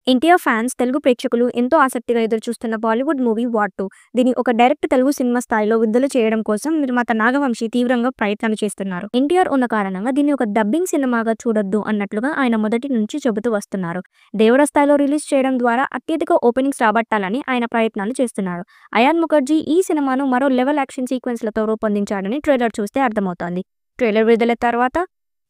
NTR fans, Telugu ప్రేక్షకులు ఎంతో ఆసక్తిగా ఎదురుచూస్తున్న బాలీవుడ్ మూవీ 'వార్ 2'. దీన్ని ఒక డైరెక్ట్ తెలుగు సినిమా స్థాయిలో విడుదల చేయడం కోసం నిర్మాత నాగవంశి తీవ్రంగా ప్రయత్నాలు చేస్తున్నారు. ఎన్టీఆర్ ఉన్న కారణంగా దీన్ని ఒక డబ్బింగ్ సినిమాగా చూడొద్దు అన్నట్లుగా ఆయన మొదటి నుంచి చెబుతూ వస్తున్నారు. దేవుడ స్థాయిలో రిలీజ్ చేయడం ద్వారా అత్యధిక ఓపెనింగ్స్ రాబట్టాలని ఆయన ప్రయత్నాలు చేస్తున్నారు. అయాన్ ముఖర్జీ ఈ సినిమాను మరో లెవెల్ యాక్షన్ సీక్వెన్స్లతో రూపొందించాడని ట్రైలర్ చూస్తే అర్థమవుతోంది. ట్రైలర్ విడుదల తర్వాత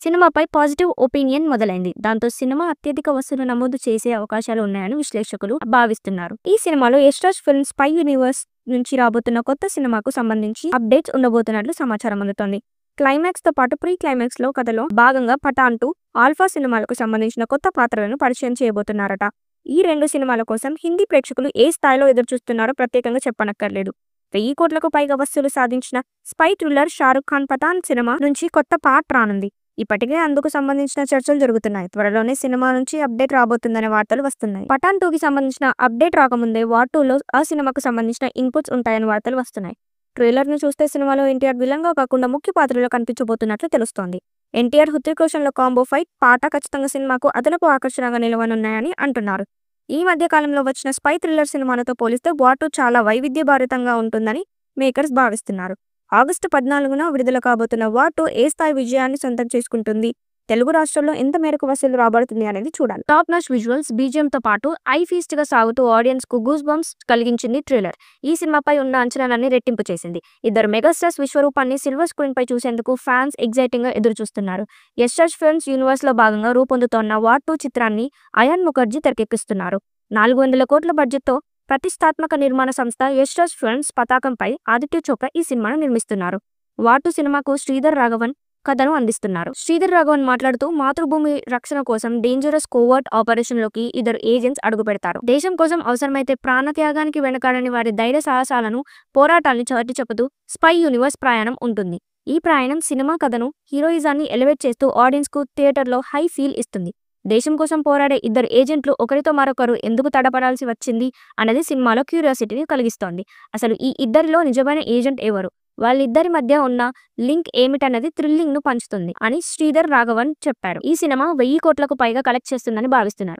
సినిమాపై పాజిటివ్ ఒపీనియన్ మొదలైంది. దాంతో సినిమా అత్యధిక వసూలు నమోదు చేసే అవకాశాలు ఉన్నాయని విశ్లేషకులు భావిస్తున్నారు. ఈ సినిమాలో యశ్రాజ్ ఫిల్మ్స్ స్పై యూనివర్స్ నుంచి రాబోతున్న కొత్త సినిమాకు సంబంధించి అప్డేట్స్ ఉండబోతున్నట్లు సమాచారం అందుతోంది. క్లైమాక్స్ తో పాటు ప్రీ క్లైమాక్స్ లో కథలో భాగంగా పఠాన్ 2, ఆల్ఫా సినిమాలకు సంబంధించిన కొత్త పాత్రలను పరిచయం చేయబోతున్నారట. ఈ రెండు సినిమాల కోసం హిందీ ప్రేక్షకులు ఏ స్థాయిలో ఎదురుచూస్తున్నారో ప్రత్యేకంగా చెప్పనక్కర్లేదు. 1000 కోట్లకు పైగా వసూలు సాధించిన spy thriller Shahrukh Khan Pathaan cinema నుంచి కొత్త పార్ట్ రానుంది. ఇప్పటికే అందుకు సంబంధించిన చర్చలు జరుగుతున్నాయి. త్వరలోనే సినిమా నుంచి అప్డేట్ రాబోతుందనే వార్తలు వస్తున్నాయి. పఠాన్ 2కి సంబంధించిన అప్డేట్ రాకముందే వార్ 2లో ఆ సినిమాకు సంబంధించిన ఇన్పుట్స్ ఉంటాయని వార్తలు వస్తున్నాయి. ట్రైలర్ ను చూస్తే సినిమాలో ఎన్టీఆర్ విలన్ గా కాకుండా ముఖ్య పాత్రలో కనిపించబోతున్నట్లు తెలుస్తోంది. ఎన్టీఆర్ హృతిక్ రోషన్ లో కాంబో ఫైట్ పాట ఖచ్చితంగా సినిమాకు అదనపు ఆకర్షణగా నిలవనున్నాయని అంటున్నారు. ఈ మధ్య కాలంలో వచ్చిన స్పై థ్రిల్లర్ సినిమాలతో పోలిస్తే వార్ 2 చాలా వైవిధ్యభరితంగా ఉంటుందని మేకర్స్ భావిస్తున్నారు. ఆగస్టు 14న విడుదల కాబోతున్న వార్ 2 ఏ స్థాయి విజయాన్ని సొంతం చేసుకుంటుంది, తెలుగు రాష్ట్రాల్లో ఎంత మేరకు వసూలు రాబడుతుంది అనేది చూడాలి. టాప్ నాచ్ విజువల్స్, బీజిఎం తో పాటు ఐ ఫీస్ట్ గా సాగుతూ ఆడియన్స్ కు గూస్ బంప్స్ కలిగించింది ట్రైలర్. ఈ సినిమాపై ఉన్న అంచనాలన్నీ రెట్టింపు చేసింది. ఇద్దరు మెగాస్టార్స్ విశ్వరూపాన్ని సిల్వర్ స్క్రీన్ పై చూసేందుకు ఫ్యాన్స్ ఎగ్జైటింగ్ గా ఎదురుచూస్తున్నారు. యశ్రాజ్ ఫిల్మ్స్ యూనివర్స్ లో భాగంగా రూపొందుతోన్న వార్ 2 చిత్రాన్ని అయాన్ ముఖర్జీ తెరకెక్కిస్తున్నారు. 400 కోట్ల బడ్జెట్ తో ప్రతిష్టాత్మక నిర్మాణ సంస్థ యశ్రాజ్ ఫిల్మ్స్ పతాకంపై ఆదిత్య చోప్రా ఈ సినిమాను నిర్మిస్తున్నారు. వార్ 2 సినిమాకు శ్రీధర్ రాఘవన్ కథను అందిస్తున్నారు. శ్రీధర్ రాఘవన్ మాట్లాడుతూ, మాతృభూమి రక్షణ కోసం డేంజరస్ కోవర్ట్ ఆపరేషన్ లోకి ఇద్దరు ఏజెంట్స్ అడుగు పెడతారు. దేశం కోసం అవసరమైతే ప్రాణత్యాగానికి వెనకాడని వారి ధైర్య సాహసాలను, పోరాటాన్ని చాటి చెబుతూ స్పై యూనివర్స్ ప్రయాణం ఉంటుంది. ఈ ప్రయాణం సినిమా కథను, హీరోయిజాన్ని ఎలివేట్ చేస్తూ ఆడియన్స్ కు థియేటర్లో హై ఫీల్ ఇస్తుంది. దేశం కోసం పోరాడే ఇద్దరు ఏజెంట్లు ఒకరితో మరొకరు ఎందుకు తడపడాల్సి వచ్చింది అన్నది సినిమాలో క్యూరియాసిటీని కలిగిస్తోంది. అసలు ఈ ఇద్దరిలో నిజమైన ఏజెంట్ ఎవరు, వాళ్ళిద్దరి మధ్య ఉన్న లింక్ ఏమిటన్నది థ్రిల్లింగ్ ను పంచుతుంది అని శ్రీధర్ రాఘవన్ చెప్పారు. ఈ సినిమా 1000 కోట్లకు పైగా కలెక్ట్ చేస్తుందని భావిస్తున్నారు.